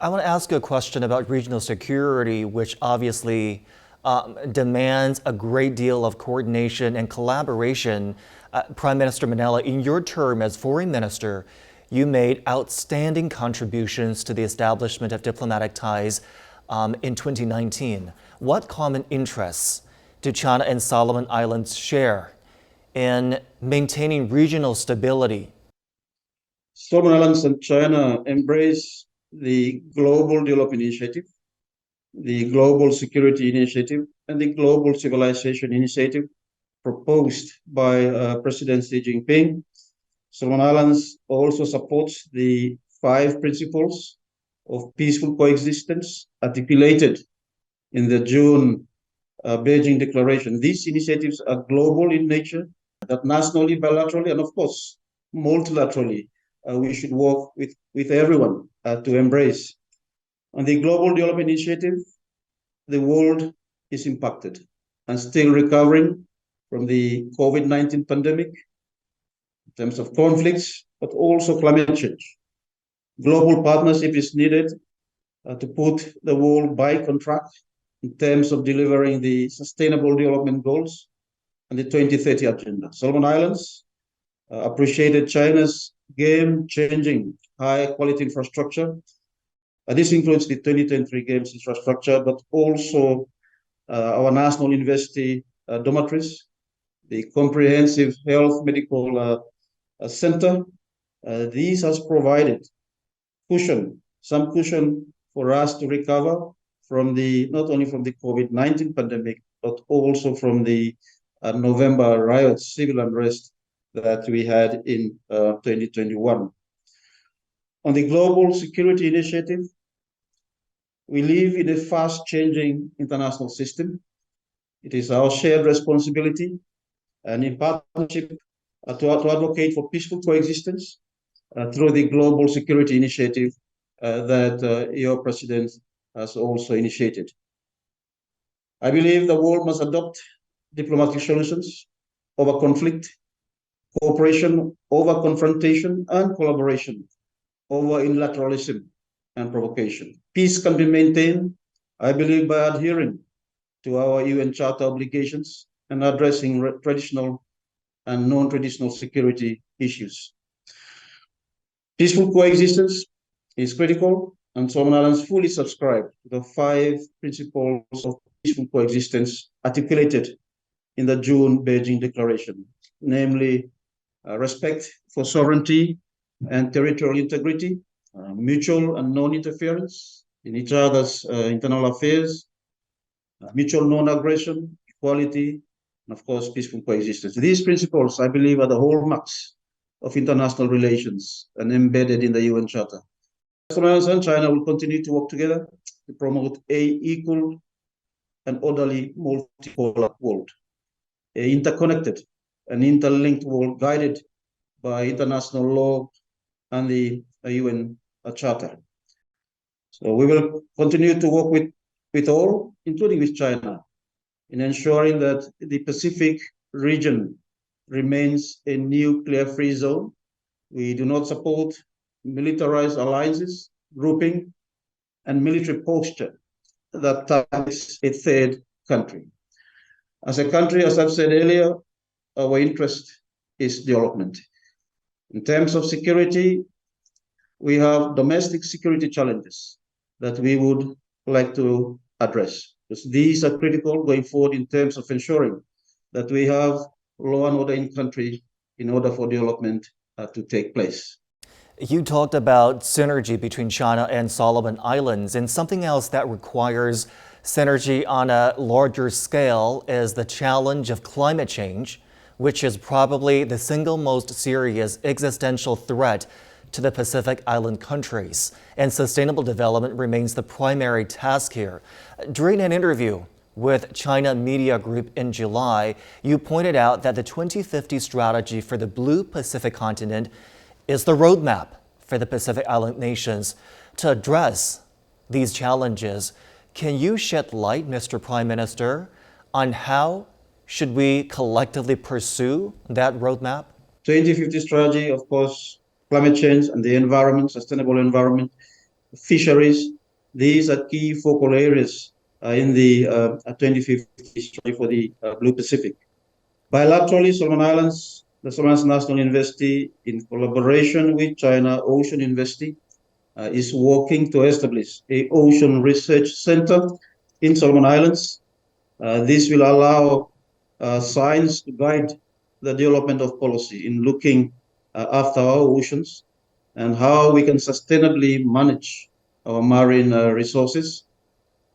I want to ask you a question about regional security, which obviously demands a great deal of coordination and collaboration. Prime Minister Manele, in your term as foreign minister, you made outstanding contributions to the establishment of diplomatic ties in 2019. What common interests do China and Solomon Islands share in maintaining regional stability? Solomon Islands and China embrace the Global Development Initiative, the Global Security Initiative, and the Global Civilization Initiative proposed by President Xi Jinping. Solomon Islands also supports the five principles of peaceful coexistence articulated in the June Beijing Declaration. These initiatives are global in nature, that nationally, bilaterally, and of course, multilaterally, we should work with everyone to embrace. On the Global Development Initiative, the world is impacted and still recovering from the COVID-19 pandemic in terms of conflicts, but also climate change. Global partnership is needed to put the world back on track in terms of delivering the Sustainable Development Goals and the 2030 Agenda. Solomon Islands appreciated China's game-changing high-quality infrastructure. This includes the 2023 Games infrastructure, but also our National University dormitories, the comprehensive health medical center. These has provided some cushion for us to recover from not only from the COVID-19 pandemic, but also from the November riots, civil unrest that we had in 2021. On the Global Security Initiative, we live in a fast-changing international system. It is our shared responsibility and in partnership to advocate for peaceful coexistence through the Global Security Initiative that your president has also initiated. I believe the world must adopt diplomatic solutions over conflict, cooperation over confrontation, and collaboration over unilateralism and provocation. Peace can be maintained, I believe, by adhering to our UN Charter obligations and addressing traditional and non-traditional security issues. Peaceful coexistence is critical, and Solomon Islands fully subscribe to the five principles of peaceful coexistence articulated in the June Beijing Declaration, namely respect for sovereignty and territorial integrity, mutual and non-interference in each other's internal affairs, mutual non-aggression, equality, and of course, peaceful coexistence. These principles, I believe, are the hallmarks of international relations and embedded in the UN Charter. Solomon and China will continue to work together to promote an equal and orderly multipolar world, an interconnected and interlinked world guided by international law and the UN Charter. So we will continue to work with all, including with China, in ensuring that the Pacific region remains a nuclear-free zone. We do not support militarized alliances, grouping, and military posture that targets a third country. As a country, as I've said earlier, our interest is development. In terms of security, we have domestic security challenges that we would like to address, because these are critical going forward in terms of ensuring that we have law and order in country in order for development to take place. You talked about synergy between China and Solomon Islands, and something else that requires synergy on a larger scale is the challenge of climate change, which is probably the single most serious existential threat to the Pacific Island countries. And sustainable development remains the primary task here. During an interview with China Media Group in July, you pointed out that the 2050 strategy for the Blue Pacific continent is the roadmap for the Pacific Island nations to address these challenges. Can you shed light, Mr. Prime Minister, on how should we collectively pursue that roadmap? 2050 strategy, of course, climate change and the environment, sustainable environment, fisheries. These are key focal areas in the 2050 strategy for the Blue Pacific. Bilaterally, Solomon Islands, the Solomon Islands National University, in collaboration with China Ocean University, is working to establish a ocean research center in Solomon Islands. This will allow science to guide the development of policy in looking after our oceans and how we can sustainably manage our marine resources.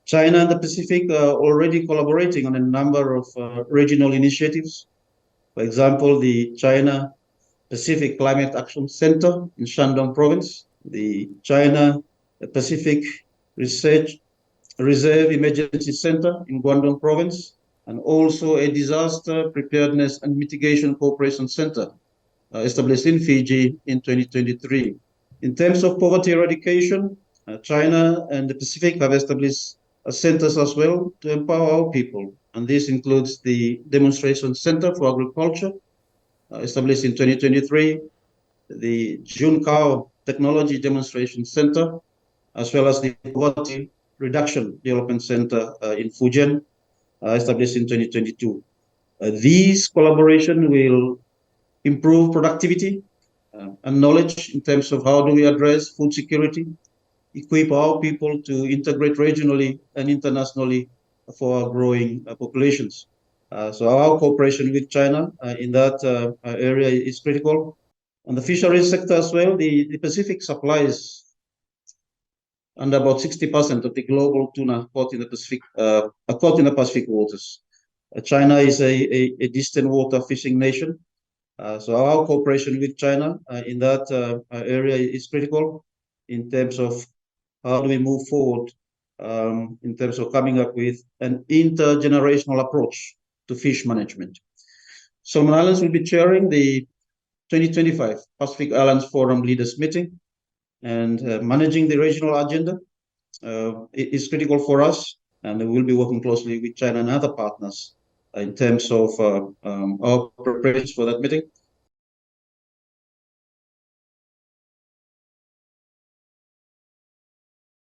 China and the Pacific are already collaborating on a number of regional initiatives. For example, the China Pacific Climate Action Center in Shandong Province, the China Pacific Research Reserve Emergency Center in Guangdong Province, and also a Disaster Preparedness and Mitigation Cooperation Center established in Fiji in 2023. In terms of poverty eradication, China and the Pacific have established centers as well to empower our people. And this includes the Demonstration Center for Agriculture, established in 2023, the Junkao Technology Demonstration Center, as well as the Poverty Reduction Development Center in Fujian, established in 2022. These collaboration will improve productivity and knowledge in terms of how do we address food security, equip our people to integrate regionally and internationally for our growing populations. So our cooperation with China in that area is critical. On the fisheries sector as well, the Pacific supplies and about 60% of the global tuna caught in the Pacific waters. China is a distant water fishing nation. So our cooperation with China in that area is critical in terms of how do we move forward in terms of coming up with an intergenerational approach to fish management. Solomon Islands will be chairing the 2025 Pacific Islands Forum Leaders Meeting, and managing the regional agenda is critical for us, and we will be working closely with China and other partners in terms of our preparations for that meeting.